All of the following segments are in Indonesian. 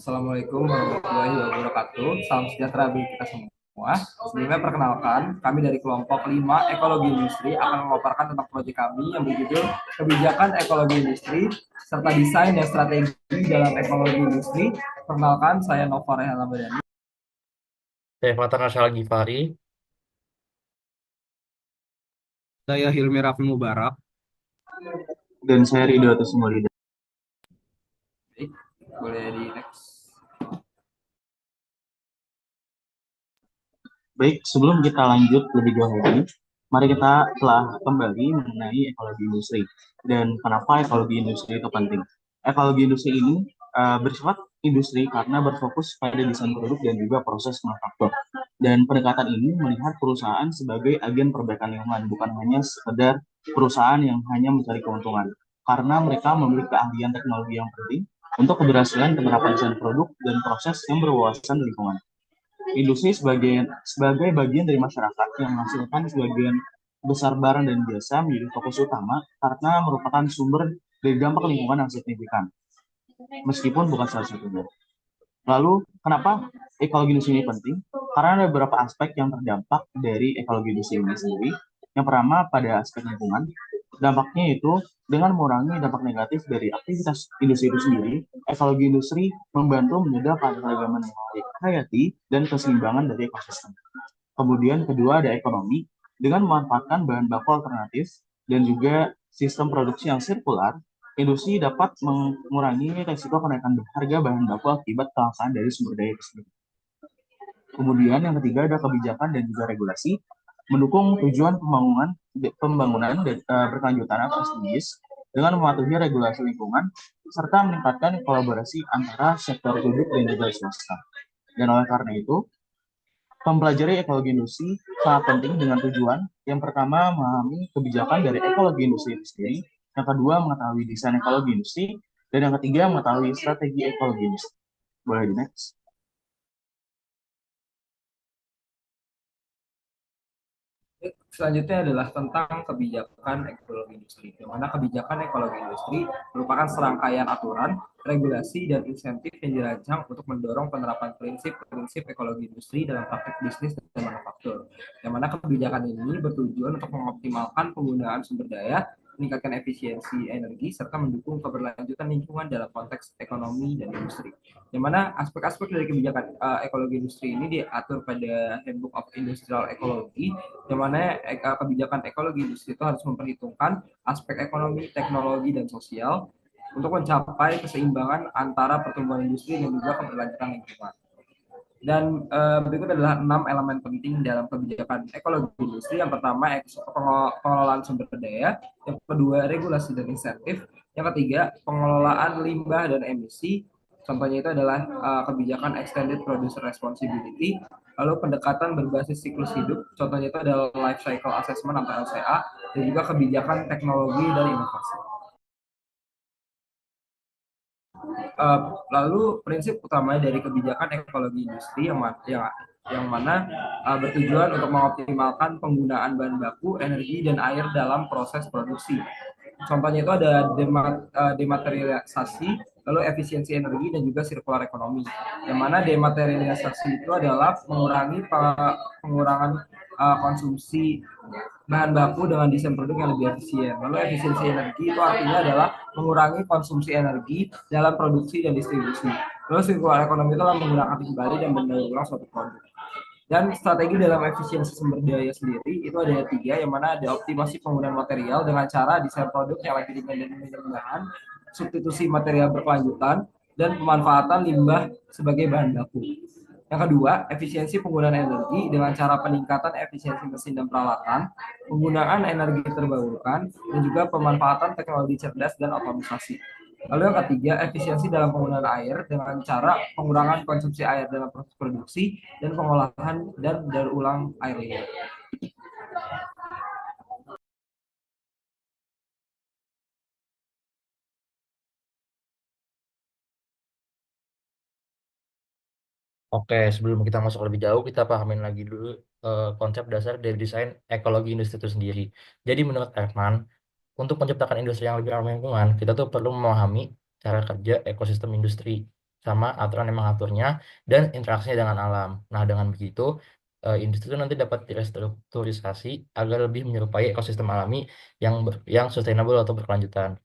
Assalamualaikum warahmatullahi wabarakatuh. Salam sejahtera bagi kita semua. Sebelumnya perkenalkan, kami dari kelompok 5 Ekologi Industri akan memaparkan tentang proyek kami yang berjudul Kebijakan Ekologi Industri serta Desain dan Strategi dalam Ekologi Industri. Perkenalkan, saya Nova Rehan Ramadhani. Saya Fatah Nasyal Gifari. Saya Hilmi Raffi Mubarak. Dan saya Ridho Atas Maulida. Baik, boleh di next. Baik, sebelum kita lanjut lebih jauh lagi, mari kita telah kembali mengenai ekologi industri dan kenapa ekologi industri itu penting. Ekologi industri ini bersifat industri karena berfokus pada desain produk dan juga proses manufaktur. Dan pendekatan ini melihat perusahaan sebagai agen perbaikan lingkungan, bukan hanya sekedar perusahaan yang hanya mencari keuntungan. Karena mereka memiliki keahlian teknologi yang penting untuk keberhasilan penerapan desain produk dan proses yang berwawasan lingkungan. Industri sebagai bagian dari masyarakat yang menghasilkan sebagian besar barang dan jasa menjadi fokus utama karena merupakan sumber dari dampak lingkungan yang signifikan, meskipun bukan salah satunya. Lalu, kenapa ekologi industri ini penting? Karena ada beberapa aspek yang terdampak dari ekologi industri ini sendiri. Yang pertama, pada aspek lingkungan. Dampaknya itu dengan mengurangi dampak negatif dari aktivitas industri itu sendiri, ekologi industri membantu menjaga keanekaragaman hayati dan keseimbangan dari ekosistem. Kemudian kedua ada ekonomi, dengan memanfaatkan bahan baku alternatif dan juga sistem produksi yang sirkular, industri dapat mengurangi risiko kenaikan harga bahan baku akibat kelangkaan dari sumber daya tersebut. Kemudian yang ketiga ada kebijakan dan juga regulasi, mendukung tujuan pembangunan dan berkelanjutan strategis dengan mematuhi regulasi lingkungan serta meningkatkan kolaborasi antara sektor publik dan juga swasta. Dan oleh karena itu, mempelajari ekologi industri sangat penting dengan tujuan yang pertama memahami kebijakan dari ekologi industri itu sendiri, yang kedua mengetahui desain ekologi industri, dan yang ketiga mengetahui strategi ekologi industri. Boleh di next. Selanjutnya adalah tentang kebijakan ekologi industri, di mana kebijakan ekologi industri merupakan serangkaian aturan, regulasi, dan insentif yang dirancang untuk mendorong penerapan prinsip-prinsip ekologi industri dalam praktik bisnis dan manufaktur. Yang mana kebijakan ini bertujuan untuk mengoptimalkan penggunaan sumber daya, meningkatkan efisiensi energi, serta mendukung keberlanjutan lingkungan dalam konteks ekonomi dan industri. Yang mana aspek-aspek dari kebijakan ekologi industri ini diatur pada Handbook of Industrial Ecology, di mana kebijakan ekologi industri itu harus memperhitungkan aspek ekonomi, teknologi, dan sosial untuk mencapai keseimbangan antara pertumbuhan industri dan juga keberlanjutan lingkungan. Dan berikut adalah 6 elemen penting dalam kebijakan ekologi industri. Yang pertama, pengelolaan sumber daya. Yang kedua, regulasi dan insentif. Yang ketiga, pengelolaan limbah dan emisi. Contohnya itu adalah kebijakan Extended Producer Responsibility. Lalu pendekatan berbasis siklus hidup. Contohnya itu adalah Life Cycle Assessment atau LCA. Dan juga kebijakan teknologi dan inovasi. Lalu prinsip utama dari kebijakan ekologi industri yang mana bertujuan untuk mengoptimalkan penggunaan bahan baku, energi, dan air dalam proses produksi. Contohnya itu ada dematerialisasi, lalu efisiensi energi, dan juga circular ekonomi. Yang mana dematerialisasi itu adalah pengurangan konsumsi bahan baku dengan desain produk yang lebih efisien. Lalu efisiensi energi itu artinya adalah mengurangi konsumsi energi dalam produksi dan distribusi. Lalu circular ekonomi itu adalah menggunakan kembali dan mendaur ulang suatu produk. Dan strategi dalam efisiensi sumber daya sendiri itu ada tiga, yang mana ada optimasi penggunaan material dengan cara desain produk yang lebih ringan dan mudah, substitusi material berkelanjutan, dan pemanfaatan limbah sebagai bahan baku. Yang kedua, efisiensi penggunaan energi dengan cara peningkatan efisiensi mesin dan peralatan, penggunaan energi terbarukan, dan juga pemanfaatan teknologi cerdas dan otomatisasi. Lalu yang ketiga, efisiensi dalam penggunaan air dengan cara pengurangan konsumsi air dalam proses produksi dan pengolahan dan daur ulang air limbah. Oke, sebelum kita masuk lebih jauh, kita pahamin lagi dulu konsep dasar dari desain ekologi industri itu sendiri. Jadi menurut Eijkman, untuk menciptakan industri yang lebih ramah lingkungan, kita tuh perlu memahami cara kerja ekosistem industri. sama aturan yang mengaturnya, dan interaksinya dengan alam. Nah, dengan begitu, industri itu nanti dapat direstrukturisasi agar lebih menyerupai ekosistem alami yang sustainable atau berkelanjutan.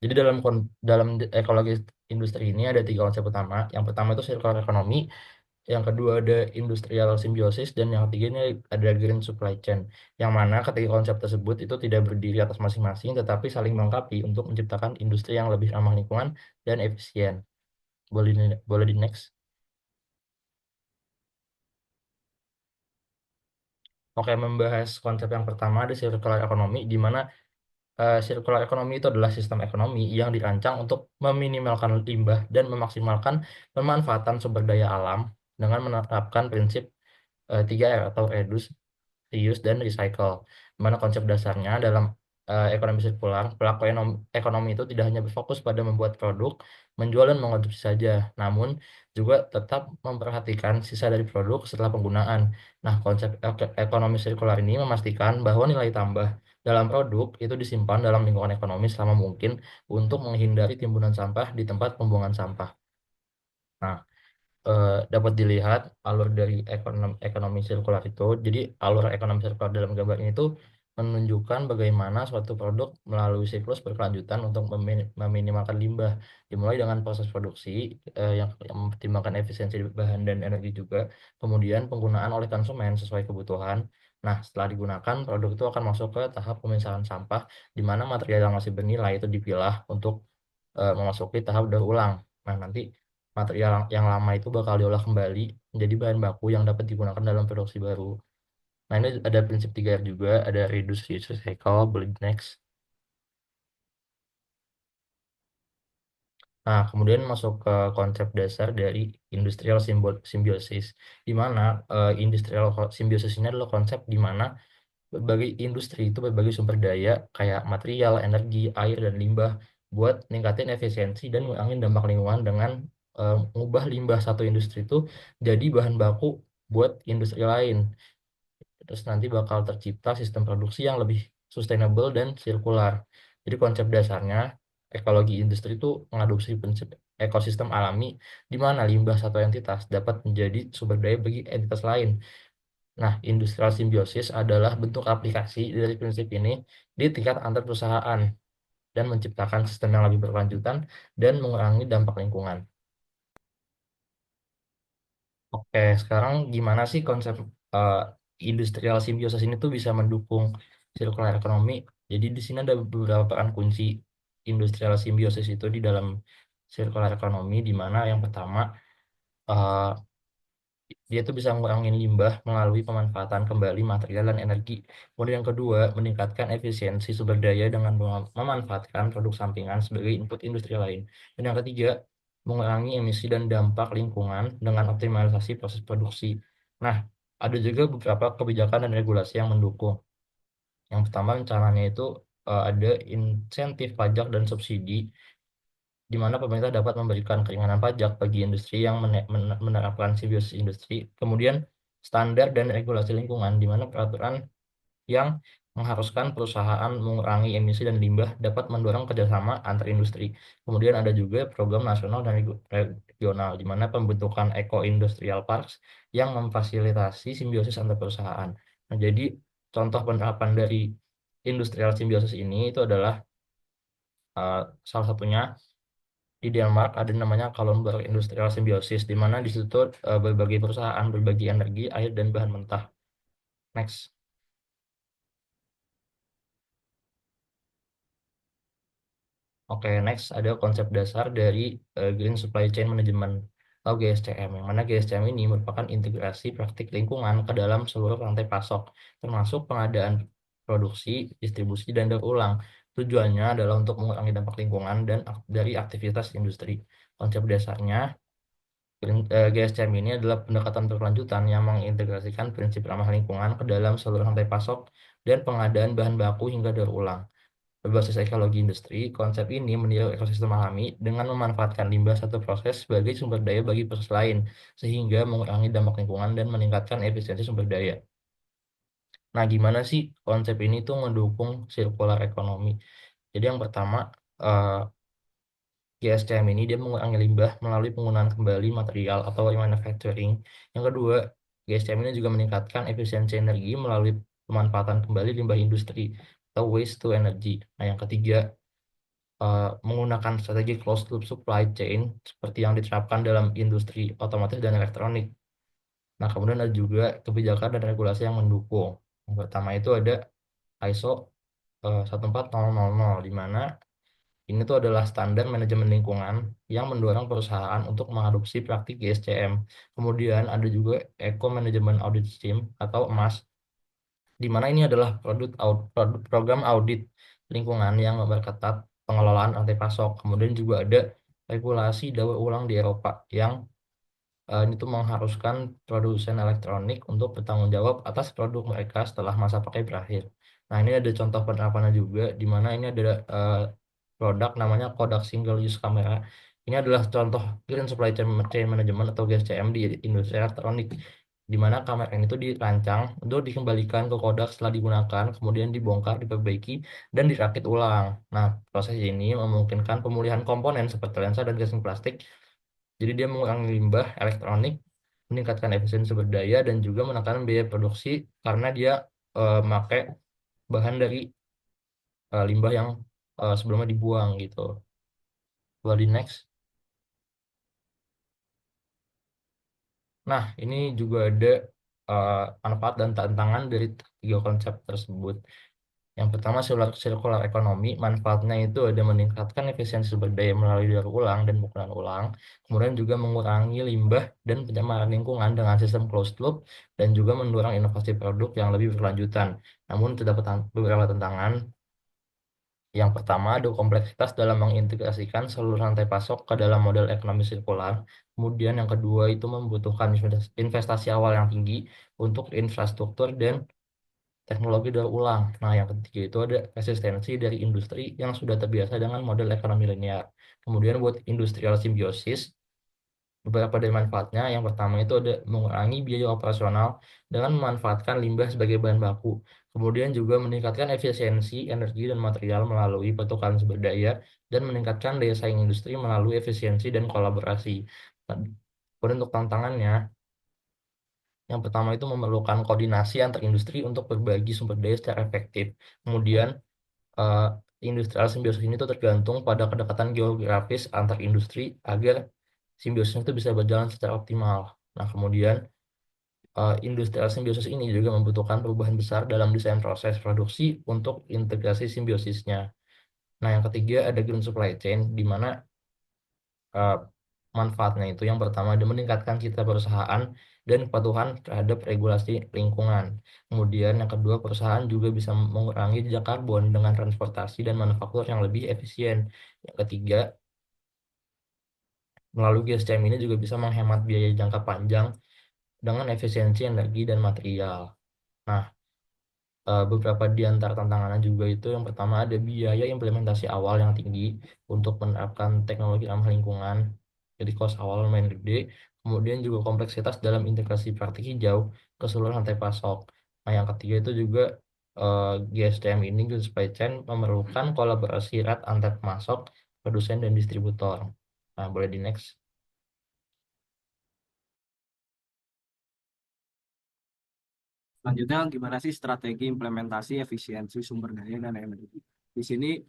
Jadi dalam ekologi industri ini ada tiga konsep utama. Yang pertama itu circular economy, yang kedua ada industrial symbiosis, dan yang ketiga ini ada green supply chain. Yang mana ketiga konsep tersebut itu tidak berdiri atas masing-masing, tetapi saling melengkapi untuk menciptakan industri yang lebih ramah lingkungan dan efisien. Boleh di next. Oke, membahas konsep yang pertama ada circular economy, di mana circular economy itu adalah sistem ekonomi yang dirancang untuk meminimalkan limbah dan memaksimalkan pemanfaatan sumber daya alam dengan menerapkan prinsip 3R atau reduce, reuse, dan recycle. Di mana konsep dasarnya dalam ekonomi sirkular, pelaku ekonomi itu tidak hanya berfokus pada membuat produk, menjual dan mengonsumsi saja, namun juga tetap memperhatikan sisa dari produk setelah penggunaan. Nah, konsep ekonomi sirkular ini memastikan bahwa nilai tambah dalam produk itu disimpan dalam lingkungan ekonomi selama mungkin untuk menghindari timbunan sampah di tempat pembuangan sampah. Nah, dapat dilihat alur dari ekonomi sirkular itu. Jadi alur ekonomi sirkular dalam gambar ini itu menunjukkan bagaimana suatu produk melalui siklus berkelanjutan untuk meminimalkan limbah, dimulai dengan proses produksi yang mempertimbangkan efisiensi bahan dan energi juga, kemudian penggunaan oleh konsumen sesuai kebutuhan. Nah, setelah digunakan, produk itu akan masuk ke tahap pemisahan sampah, di mana material yang masih bernilai itu dipilah untuk memasuki tahap daur ulang. Nah, nanti material yang lama itu bakal diolah kembali menjadi bahan baku yang dapat digunakan dalam produksi baru. Nah, ini ada prinsip 3R juga, ada reduce, reuse, recycle, boleh di next. Nah, kemudian masuk ke konsep dasar dari industrial symbiosis, di mana industrial symbiosis ini adalah konsep di mana berbagai industri itu berbagai sumber daya kayak material, energi, air, dan limbah buat ningkatin efisiensi dan ngurangin dampak lingkungan dengan mengubah limbah satu industri itu jadi bahan baku buat industri lain. Terus nanti bakal tercipta sistem produksi yang lebih sustainable dan sirkular. Jadi konsep dasarnya ekologi industri itu mengadopsi prinsip ekosistem alami di mana limbah satu entitas dapat menjadi sumber daya bagi entitas lain. Nah, industrial simbiosis adalah bentuk aplikasi dari prinsip ini di tingkat antar perusahaan dan menciptakan sistem yang lebih berkelanjutan dan mengurangi dampak lingkungan. Oke, sekarang gimana sih konsep uh, industrial simbiosis ini tuh bisa mendukung circular economy? Jadi di sini ada beberapa peran kunci industrial simbiosis itu di dalam circular economy, di mana yang pertama uh, dia tuh bisa ngurangin limbah melalui pemanfaatan kembali material dan energi. Kemudian yang kedua, meningkatkan efisiensi sumber daya dengan memanfaatkan produk sampingan sebagai input industri lain. Dan yang ketiga, mengurangi emisi dan dampak lingkungan dengan optimalisasi proses produksi. Nah, ada juga beberapa kebijakan dan regulasi yang mendukung. Yang pertama, rencananya itu ada insentif pajak dan subsidi di mana pemerintah dapat memberikan keringanan pajak bagi industri yang menerapkan simbiosis industri. Kemudian standar dan regulasi lingkungan, di mana peraturan yang mengharuskan perusahaan mengurangi emisi dan limbah dapat mendorong kerjasama antar industri. Kemudian ada juga program nasional dan regional, di mana pembentukan eco-industrial parks yang memfasilitasi simbiosis antar perusahaan. Nah, jadi contoh penerapan dari industrial simbiosis ini itu adalah salah satunya di Denmark ada namanya Kalundborg Industrial Symbiosis, di mana di situ berbagai perusahaan berbagi energi, air, dan bahan mentah. Next. Oke, next ada konsep dasar dari Green Supply Chain Management atau GSCM, yang mana GSCM ini merupakan integrasi praktik lingkungan ke dalam seluruh rantai pasok, termasuk pengadaan produksi, distribusi, dan daur ulang. Tujuannya adalah untuk mengurangi dampak lingkungan dan dari aktivitas industri. Konsep dasarnya GSCM ini adalah pendekatan berkelanjutan yang mengintegrasikan prinsip ramah lingkungan ke dalam seluruh rantai pasok dan pengadaan bahan baku hingga daur ulang. Berbasis ekologi industri, konsep ini meniru ekosistem alami dengan memanfaatkan limbah satu proses sebagai sumber daya bagi proses lain, sehingga mengurangi dampak lingkungan dan meningkatkan efisiensi sumber daya. Nah, gimana sih konsep ini tuh mendukung circular economy? Jadi yang pertama, eh, GSCM ini dia mengurangi limbah melalui penggunaan kembali material atau remanufacturing. Yang kedua, GSCM ini juga meningkatkan efisiensi energi melalui pemanfaatan kembali limbah industri atau waste to energy. Nah, yang ketiga, menggunakan strategi closed loop supply chain seperti yang diterapkan dalam industri otomotif dan elektronik. Nah, kemudian ada juga kebijakan dan regulasi yang mendukung. Yang pertama itu ada ISO 14000, di mana ini tuh adalah standar manajemen lingkungan yang mendorong perusahaan untuk mengadopsi praktik GSCM. Kemudian ada juga Eco Management Audit Scheme atau EMAS, di mana ini adalah program audit lingkungan yang memperketat pengelolaan rantai pasok. Kemudian juga ada regulasi daur ulang di Eropa yang ini tuh mengharuskan produsen elektronik untuk bertanggung jawab atas produk mereka setelah masa pakai berakhir. Nah, ini ada contoh penerapannya juga, di mana ini ada produk namanya Kodak Single Use Camera. Ini adalah contoh Green Supply Chain Management atau GSCM di industri elektronik, di mana kamera ini tuh dirancang untuk dikembalikan ke Kodak setelah digunakan, kemudian dibongkar, diperbaiki, dan dirakit ulang. Nah, proses ini memungkinkan pemulihan komponen seperti lensa dan casing plastik. Jadi dia mengurangi limbah elektronik, meningkatkan efisiensi sumber daya, dan juga menekan biaya produksi karena dia memakai bahan dari limbah yang sebelumnya dibuang gitu. Lalu di next. Nah, ini juga ada manfaat dan tantangan dari tiga konsep tersebut. Yang pertama, circular economy, manfaatnya itu ada meningkatkan efisiensi sumber daya melalui daur ulang dan penggunaan ulang, kemudian juga mengurangi limbah dan pencemaran lingkungan dengan sistem closed loop, dan juga mendorong inovasi produk yang lebih berkelanjutan. Namun, terdapat beberapa tantangan. Yang pertama, ada kompleksitas dalam mengintegrasikan seluruh rantai pasok ke dalam model ekonomi sirkular. Kemudian yang kedua itu membutuhkan investasi awal yang tinggi untuk infrastruktur dan teknologi daur ulang. Nah, yang ketiga itu ada resistensi dari industri yang sudah terbiasa dengan model ekonomi linear. Kemudian buat industrial simbiosis, beberapa dari manfaatnya, yang pertama itu ada mengurangi biaya operasional dengan memanfaatkan limbah sebagai bahan baku. Kemudian juga meningkatkan efisiensi energi dan material melalui pertukaran sumber daya dan meningkatkan daya saing industri melalui efisiensi dan kolaborasi. Nah, kemudian untuk tantangannya, yang pertama itu memerlukan koordinasi antar industri untuk berbagi sumber daya secara efektif. Kemudian eh, industrial simbiosis ini tuh tergantung pada kedekatan geografis antar industri agar simbiosis itu bisa berjalan secara optimal. Nah, kemudian industrial simbiosis ini juga membutuhkan perubahan besar dalam desain proses produksi untuk integrasi simbiosisnya. Nah, yang ketiga ada green supply chain, di mana eh, manfaatnya itu yang pertama ada meningkatkan citra perusahaan dan kepatuhan terhadap regulasi lingkungan. Kemudian yang kedua, perusahaan juga bisa mengurangi jejak karbon dengan transportasi dan manufaktur yang lebih efisien. Yang ketiga, melalui GSCM ini juga bisa menghemat biaya jangka panjang dengan efisiensi energi dan material. Nah, beberapa di antara tantangannya juga itu yang pertama ada biaya implementasi awal yang tinggi untuk menerapkan teknologi ramah lingkungan, jadi cost awal lumayan gede. Kemudian juga kompleksitas dalam integrasi praktik hijau ke seluruh rantai pasok. Nah, yang ketiga itu juga GSDM ini, Green Supply Chain, memerlukan kolaborasi erat antar pemasok, produsen, dan distributor. Nah, boleh di next. Selanjutnya, gimana sih strategi implementasi efisiensi sumber daya dan energi? Di sini,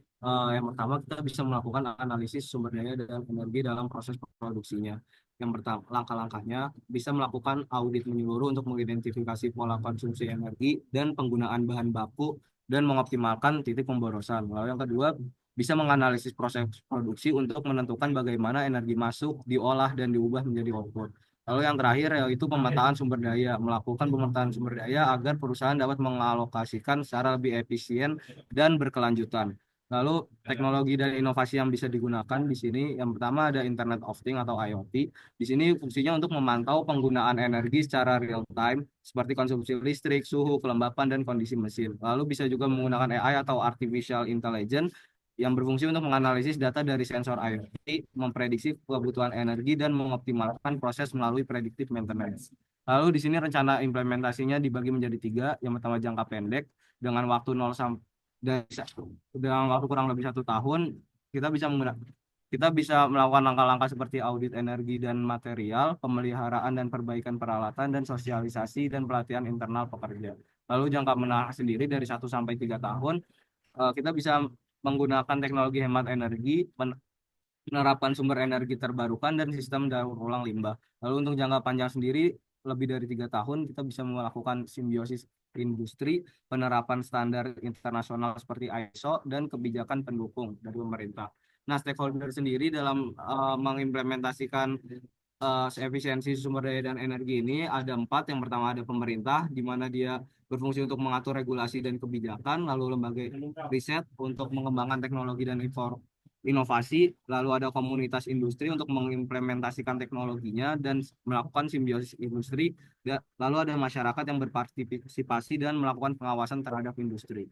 yang pertama kita bisa melakukan analisis sumber daya dan energi dalam proses produksinya. Yang pertama, langkah-langkahnya bisa melakukan audit menyeluruh untuk mengidentifikasi pola konsumsi energi dan penggunaan bahan baku dan mengoptimalkan titik pemborosan. Lalu yang kedua, bisa menganalisis proses produksi untuk menentukan bagaimana energi masuk, diolah, dan diubah menjadi output. Lalu yang terakhir yaitu pemetaan sumber daya, melakukan pemetaan sumber daya agar perusahaan dapat mengalokasikan secara lebih efisien dan berkelanjutan. Lalu teknologi dan inovasi yang bisa digunakan di sini, yang pertama ada Internet of Things atau IoT. Di sini fungsinya untuk memantau penggunaan energi secara real time, seperti konsumsi listrik, suhu, kelembapan, dan kondisi mesin. Lalu bisa juga menggunakan AI atau Artificial Intelligence yang berfungsi untuk menganalisis data dari sensor IoT, memprediksi kebutuhan energi, dan mengoptimalkan proses melalui predictive maintenance. Lalu di sini rencana implementasinya dibagi menjadi tiga. Yang pertama jangka pendek dengan waktu 0 sampai dengan waktu kurang lebih 1 tahun, kita bisa menggunakan kita bisa melakukan langkah-langkah seperti audit energi dan material, pemeliharaan dan perbaikan peralatan, dan sosialisasi dan pelatihan internal pekerja. Lalu jangka menengah sendiri dari 1 sampai 3 tahun, kita bisa menggunakan teknologi hemat energi, penerapan sumber energi terbarukan, dan sistem daur ulang limbah. Lalu untuk jangka panjang sendiri, lebih dari 3 tahun, kita bisa melakukan simbiosis industri, penerapan standar internasional seperti ISO, dan kebijakan pendukung dari pemerintah. Nah, stakeholder sendiri dalam mengimplementasikan efisiensi sumber daya dan energi ini ada 4. Yang pertama ada pemerintah, di mana dia berfungsi untuk mengatur regulasi dan kebijakan, lalu lembaga riset untuk mengembangkan teknologi dan inovasi, lalu ada komunitas industri untuk mengimplementasikan teknologinya dan melakukan simbiosis industri, lalu ada masyarakat yang berpartisipasi dan melakukan pengawasan terhadap industri.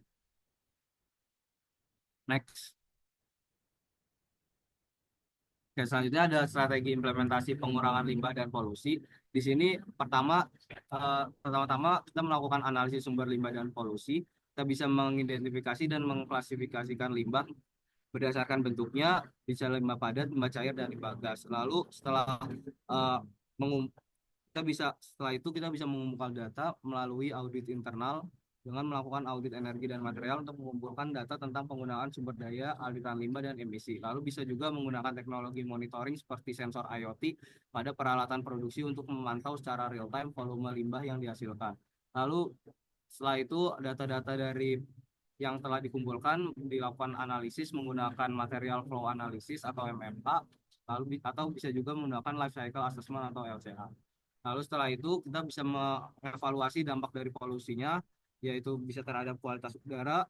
Next. Oke, selanjutnya ada strategi implementasi pengurangan limbah dan polusi. Di sini pertama-tama kita melakukan analisis sumber limbah dan polusi. Kita bisa mengidentifikasi dan mengklasifikasikan limbah berdasarkan bentuknya, bisa limbah padat, limbah cair, dan limbah gas. Lalu uh, setelah itu kita bisa mengumpulkan data melalui audit internal dengan melakukan audit energi dan material untuk mengumpulkan data tentang penggunaan sumber daya, aliran limbah, dan emisi. Lalu bisa juga menggunakan teknologi monitoring seperti sensor IoT pada peralatan produksi untuk memantau secara real time volume limbah yang dihasilkan. Lalu setelah itu data-data dari yang telah dikumpulkan dilakukan analisis menggunakan material flow analysis atau MFA, atau bisa juga menggunakan life cycle assessment atau LCA. Lalu setelah itu kita bisa mengevaluasi dampak dari polusinya, yaitu bisa terhadap kualitas udara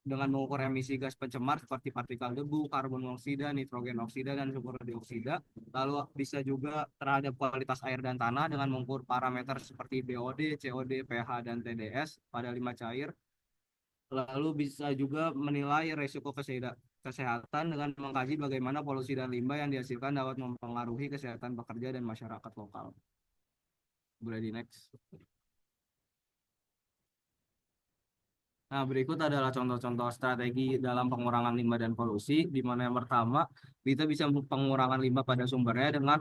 dengan mengukur emisi gas pencemar seperti partikel debu, karbon monoksida, nitrogen oksida, dan sulfur dioksida. Lalu bisa juga terhadap kualitas air dan tanah dengan mengukur parameter seperti BOD, COD, pH, dan TDS pada limbah cair. Lalu bisa juga menilai risiko kesehatan dengan mengkaji bagaimana polusi dan limbah yang dihasilkan dapat mempengaruhi kesehatan pekerja dan masyarakat lokal. Boleh di next. Nah, berikut adalah contoh-contoh strategi dalam pengurangan limbah dan polusi, di mana yang pertama, kita bisa pengurangan limbah pada sumbernya dengan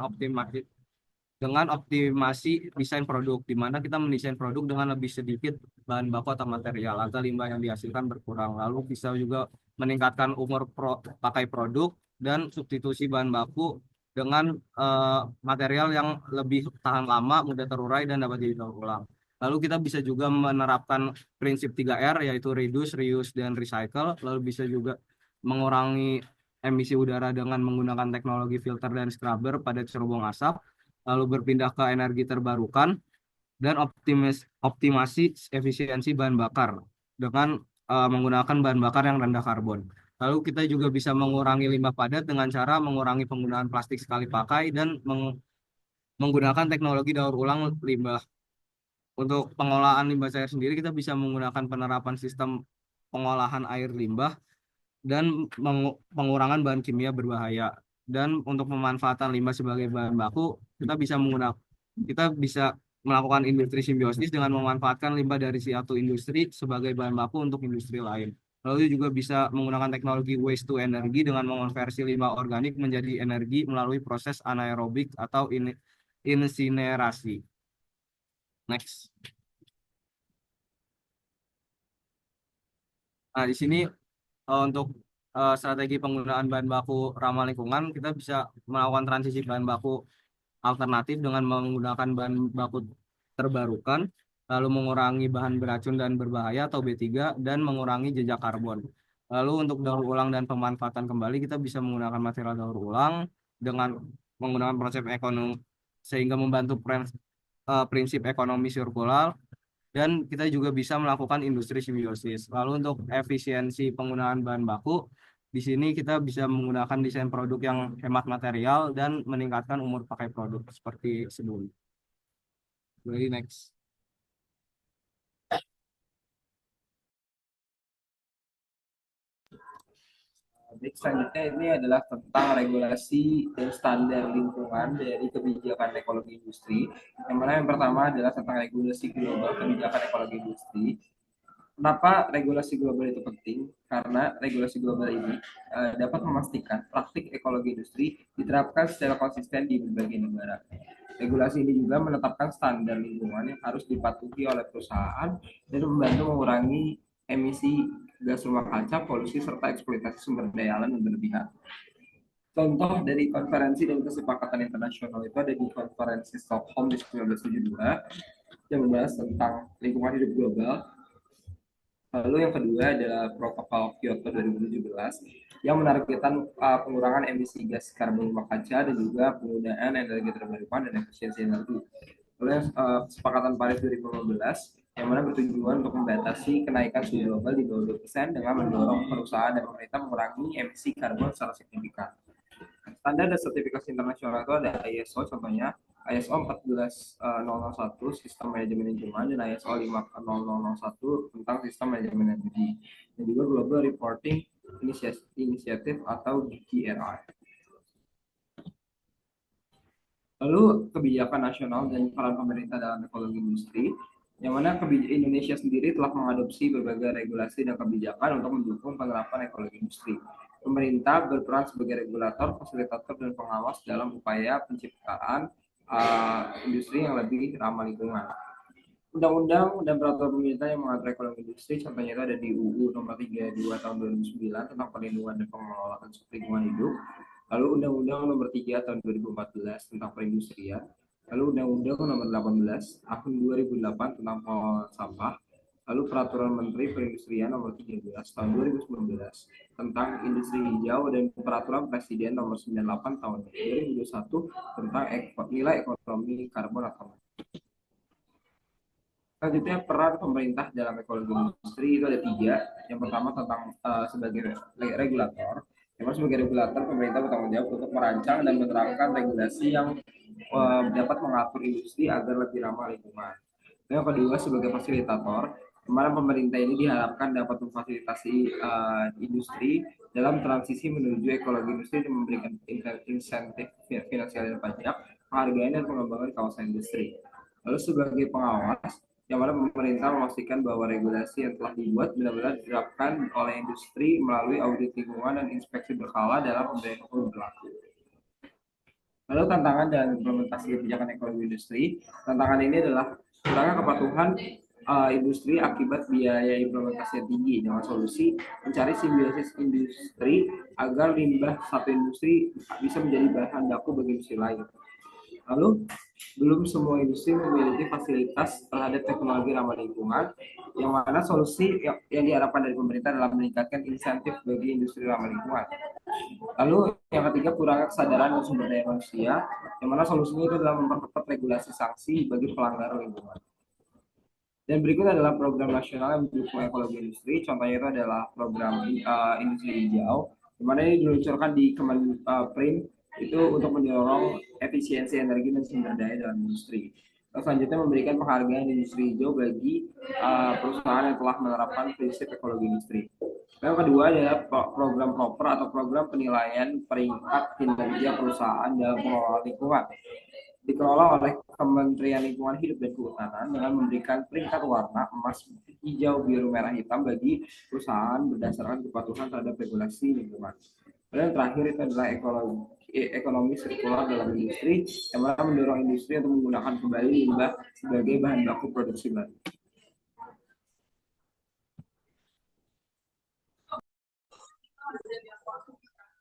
optimasi desain produk, di mana kita mendesain produk dengan lebih sedikit bahan baku atau material agar limbah yang dihasilkan berkurang. Lalu bisa juga meningkatkan umur pakai produk dan substitusi bahan baku dengan material yang lebih tahan lama, mudah terurai, dan dapat didaur ulang. Lalu kita bisa juga menerapkan prinsip 3R, yaitu reduce, reuse, dan recycle. Lalu bisa juga mengurangi emisi udara dengan menggunakan teknologi filter dan scrubber pada cerobong asap, lalu berpindah ke energi terbarukan, dan optimasi efisiensi bahan bakar dengan menggunakan bahan bakar yang rendah karbon. Lalu kita juga bisa mengurangi limbah padat dengan cara mengurangi penggunaan plastik sekali pakai dan menggunakan teknologi daur ulang limbah. Untuk pengolahan limbah cair sendiri, kita bisa menggunakan penerapan sistem pengolahan air limbah dan pengurangan bahan kimia berbahaya. Dan untuk pemanfaatan limbah sebagai bahan baku, kita bisa melakukan industri simbiosis dengan memanfaatkan limbah dari suatu industri sebagai bahan baku untuk industri lain. Lalu juga bisa menggunakan teknologi waste to energy dengan mengonversi limbah organik menjadi energi melalui proses anaerobik atau insinerasi. Next. Nah, di sini untuk strategi penggunaan bahan baku ramah lingkungan, kita bisa melakukan transisi bahan baku alternatif dengan menggunakan bahan baku terbarukan, lalu mengurangi bahan beracun dan berbahaya atau B3, dan mengurangi jejak karbon. Lalu untuk daur ulang dan pemanfaatan kembali, kita bisa menggunakan material daur ulang dengan menggunakan konsep ekonomi sehingga membantu prinsip ekonomi sirkular, dan kita juga bisa melakukan industri simbiosis. Lalu untuk efisiensi penggunaan bahan baku, di sini kita bisa menggunakan desain produk yang hemat material dan meningkatkan umur pakai produk seperti sebelumnya. Jadi next. Baik, selanjutnya ini adalah tentang regulasi dan standar lingkungan dari kebijakan ekologi industri. Yang mana yang pertama adalah tentang regulasi global kebijakan ekologi industri. Kenapa regulasi global itu penting? Karena regulasi global ini dapat memastikan praktik ekologi industri diterapkan secara konsisten di berbagai negara. Regulasi ini juga menetapkan standar lingkungan yang harus dipatuhi oleh perusahaan dan membantu mengurangi emisi gas rumah kaca, polusi, serta eksploitasi sumber daya alam yang berlebihan. Contoh dari konferensi dan kesepakatan internasional itu ada di konferensi Stockholm di 1972 yang membahas tentang lingkungan hidup global. Lalu yang kedua adalah Protokol Kyoto 2017 yang menargetkan pengurangan emisi gas karbon rumah kaca dan juga penggunaan energi terbarukan dan efisiensi energi. Lalu kesepakatan Paris 2015 yang mana bertujuan untuk membatasi kenaikan suhu global di bawah 2% dengan mendorong perusahaan dan pemerintah mengurangi emisi karbon secara signifikan. Standar dan sertifikasi internasional itu ada ISO, contohnya ISO 14001 Sistem Manajemen Lingkungan dan ISO 50001 tentang Sistem Manajemen Energi, dan juga Global Reporting Initiative atau GRI. Lalu kebijakan nasional dan peran pemerintah dalam ekologi industri, yang mana Indonesia sendiri telah mengadopsi berbagai regulasi dan kebijakan untuk mendukung penerapan ekologi industri. Pemerintah berperan sebagai regulator, fasilitator, dan pengawas dalam upaya penciptaan industri yang lebih ramah lingkungan. Undang-undang dan peraturan pemerintah yang mengatur ekologi industri, contohnya itu ada di UU Nomor 32 Tahun 2009 tentang perlindungan dan pengelolaan lingkungan hidup, lalu Undang-Undang Nomor 3 Tahun 2014 tentang perindustrian, lalu Undang-Undang Nomor 18 Tahun 2008 tentang pengelolaan sampah, lalu Peraturan Menteri Perindustrian Nomor 13 Tahun 2019 tentang industri hijau, dan Peraturan Presiden Nomor 98 Tahun 2021 tentang nilai ekonomi karbon atau. Selanjutnya, peran pemerintah dalam ekologi industri itu ada 3. Yang pertama tentang sebagai regulator. Yang sebagai regulator, pemerintah bertanggung jawab untuk merancang dan menerapkan regulasi yang dapat mengatur industri agar lebih ramah lingkungan. Yang kedua, sebagai fasilitator, di mana pemerintah ini diharapkan dapat memfasilitasi industri dalam transisi menuju ekologi industri dan memberikan insentif finansial dan pajak, penghargaan dan pengembangan kawasan industri. Lalu sebagai pengawas, yang mana pemerintah memastikan bahwa regulasi yang telah dibuat benar-benar diterapkan oleh industri melalui audit lingkungan dan inspeksi berkala dalam pemberian hukum berlaku. Lalu tantangan dalam implementasi kebijakan ekologi industri, tantangan ini adalah kurangnya kepatuhan industri akibat biaya implementasi yang tinggi, dengan solusi mencari simbiosis industri agar limbah satu industri bisa menjadi bahan baku bagi industri lain. Lalu, belum semua industri memiliki fasilitas terhadap teknologi ramah lingkungan, yang mana solusi yang diharapkan dari pemerintah adalah meningkatkan insentif bagi industri ramah lingkungan. Lalu, yang ketiga, kurangnya kesadaran dan sumber daya manusia, yang mana solusinya itu adalah memperketat regulasi sanksi bagi pelanggar lingkungan. Dan berikut adalah program nasional yang mendukung ekologi industri, contohnya itu adalah program industri hijau, di mana ini diluncurkan di Kemenprin itu untuk mendorong efisiensi energi dan sumber daya dalam industri. Selanjutnya, memberikan penghargaan industri hijau bagi perusahaan yang telah menerapkan prinsip ekologi industri. Yang kedua adalah program proper atau program penilaian peringkat kinerja perusahaan dalam pengelolaan lingkungan. Dikelola oleh Kementerian Lingkungan Hidup dan Kehutanan dengan memberikan peringkat warna emas, hijau, biru, merah, hitam bagi perusahaan berdasarkan kepatuhan terhadap regulasi lingkungan. Dan terakhir itu adalah ekonomi sirkular dalam industri, yang mana mendorong industri untuk menggunakan kembali limbah sebagai bahan baku produksi baru.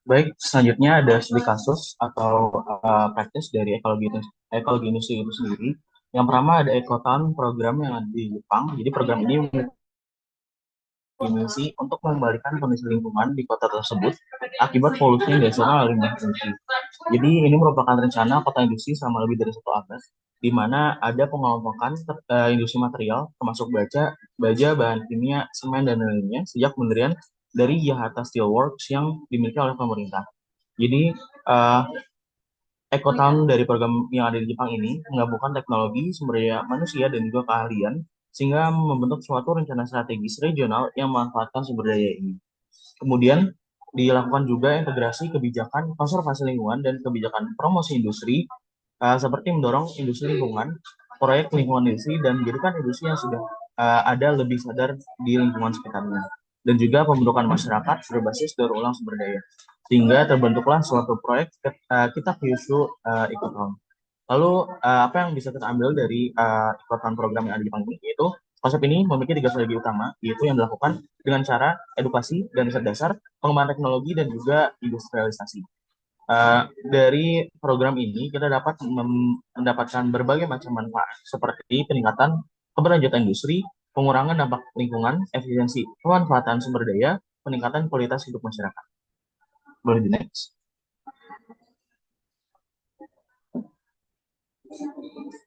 Baik, selanjutnya ada studi kasus atau praktis dari ekologi industri itu sendiri. Yang pertama ada Ekotown program yang ada di Jepang. Jadi program ini misi untuk mengembalikan kondisi lingkungan di kota tersebut akibat polusi yang dihasilkan oleh limbah industri. Jadi ini merupakan rencana kota industri selama lebih dari 1 abad, di mana ada pengelompokan industri material termasuk baja, bahan kimia, semen, dan lainnya sejak pendirian dari Yahata Steelworks yang dimiliki oleh pemerintah. Jadi Ekotown dari program yang ada di Jepang ini menggabungkan teknologi, sumber daya manusia, dan juga keahlian sehingga membentuk suatu rencana strategis regional yang memanfaatkan sumber daya ini. Kemudian dilakukan juga integrasi kebijakan konservasi lingkungan dan kebijakan promosi industri seperti mendorong industri lingkungan, proyek lingkungan industri, dan menjadikan industri yang sudah ada lebih sadar di lingkungan sekitarnya. Dan juga pembentukan masyarakat berbasis daur ulang sumber daya. Sehingga terbentuklah suatu proyek kita Kyushu Ecotone. Lalu apa yang bisa kita ambil dari ikutan program yang ada di Jepang ini, yaitu konsep ini memiliki 3 strategi utama, yaitu yang dilakukan dengan cara edukasi dan riset dasar, pengembangan teknologi, dan juga industrialisasi. Dari program ini kita dapat mendapatkan berbagai macam manfaat seperti peningkatan keberlanjutan industri, pengurangan dampak lingkungan, efisiensi pemanfaatan sumber daya, peningkatan kualitas hidup masyarakat. Boleh di next.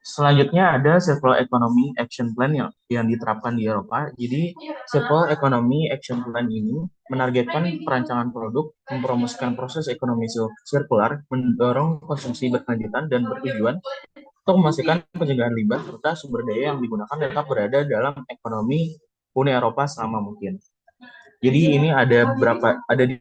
Selanjutnya ada Circular Economy Action Plan yang diterapkan di Eropa. Jadi Circular Economy Action Plan ini menargetkan perancangan produk, mempromosikan proses ekonomi sirkular, mendorong konsumsi berkelanjutan dan bertujuan untuk memastikan pencegahan limbah serta sumber daya yang digunakan tetap berada dalam ekonomi Uni Eropa selama mungkin. Jadi ini ada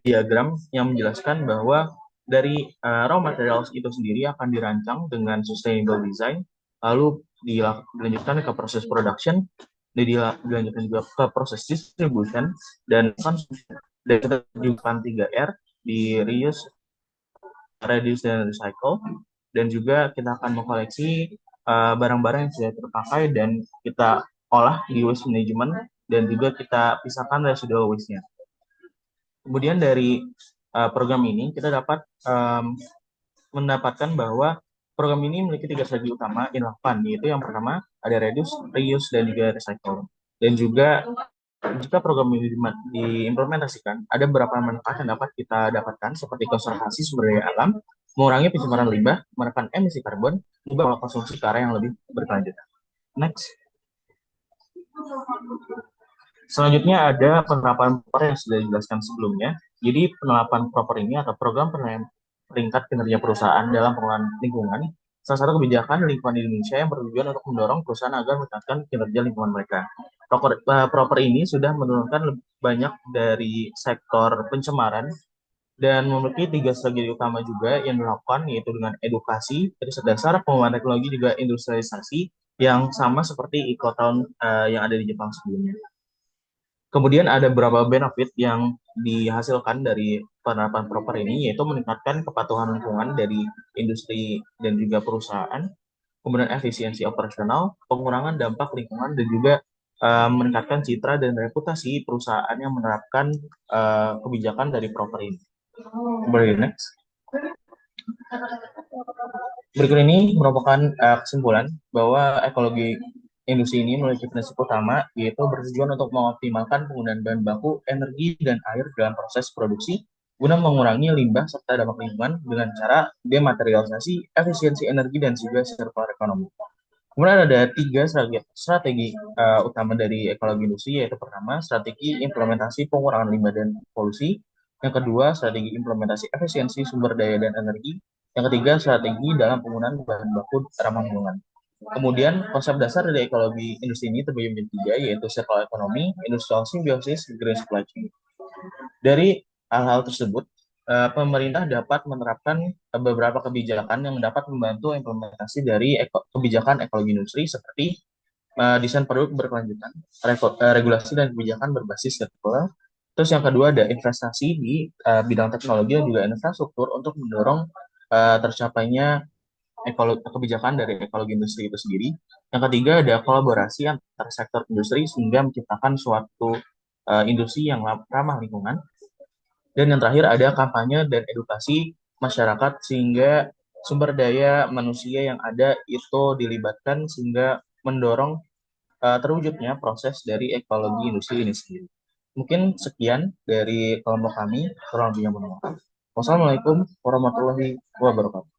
diagram yang menjelaskan bahwa dari raw materials itu sendiri akan dirancang dengan sustainable design, lalu dilanjutkan ke proses production, dilanjutkan juga ke proses distribution, dan kita juga 3R di reuse, reduce, dan recycle. Dan juga kita akan mengkoleksi barang-barang yang sudah terpakai dan kita olah di waste management, dan juga kita pisahkan residual waste-nya. Kemudian dari program ini kita dapat mendapatkan bahwa program ini memiliki 3 strategi utama yang dilakukan, yaitu yang pertama ada reduce, reuse, dan juga recycle. Dan juga jika program ini diimplementasikan, ada beberapa manfaat yang dapat kita dapatkan seperti konservasi sumber daya alam, mengurangi pencemaran limbah, menekan emisi karbon, juga konsumsi ke arah yang lebih berkelanjutan. Next. Selanjutnya ada penerapan proper yang sudah dijelaskan sebelumnya. Jadi penerapan proper ini atau program peringkat kinerja perusahaan dalam pengelolaan lingkungan, salah satu kebijakan lingkungan di Indonesia yang bertujuan untuk mendorong perusahaan agar meningkatkan kinerja lingkungan mereka. Proper ini sudah menurunkan banyak dari sektor pencemaran dan memiliki 3 strategi utama juga yang dilakukan, yaitu dengan edukasi, riset dasar, pengembangan teknologi, juga industrialisasi yang sama seperti Ecotone yang ada di Jepang sebelumnya. Kemudian ada beberapa benefit yang dihasilkan dari penerapan proper ini, yaitu meningkatkan kepatuhan lingkungan dari industri dan juga perusahaan, kemudian efisiensi operasional, pengurangan dampak lingkungan, dan juga meningkatkan citra dan reputasi perusahaan yang menerapkan kebijakan dari proper ini. Boleh next. Berikut ini merupakan kesimpulan bahwa ekologi industri ini memiliki prinsip utama, yaitu bertujuan untuk mengoptimalkan penggunaan bahan baku, energi, dan air dalam proses produksi guna mengurangi limbah serta dampak lingkungan dengan cara dematerialisasi, efisiensi energi, dan juga circular economy. Kemudian ada 3 strategi utama dari ekologi industri, yaitu pertama, strategi implementasi pengurangan limbah dan polusi. Yang kedua, strategi implementasi efisiensi sumber daya dan energi. Yang ketiga, strategi dalam penggunaan bahan baku ramah lingkungan. Kemudian konsep dasar dari ekologi industri ini terbagi menjadi 3, yaitu circular economy, industrial symbiosis, green supply chain. Dari hal-hal tersebut, pemerintah dapat menerapkan beberapa kebijakan yang dapat membantu implementasi dari kebijakan ekologi industri seperti desain produk berkelanjutan, regulasi dan kebijakan berbasis circular. Terus yang kedua ada investasi di bidang teknologi dan juga infrastruktur untuk mendorong tercapainya kebijakan dari ekologi industri itu sendiri. Yang ketiga ada kolaborasi antar sektor industri sehingga menciptakan suatu industri yang ramah lingkungan. Dan yang terakhir ada kampanye dan edukasi masyarakat sehingga sumber daya manusia yang ada itu dilibatkan sehingga mendorong terwujudnya proses dari ekologi industri ini sendiri. Mungkin sekian dari kelompok kami, kurang lebihnya mohon maaf. Wassalamualaikum warahmatullahi wabarakatuh.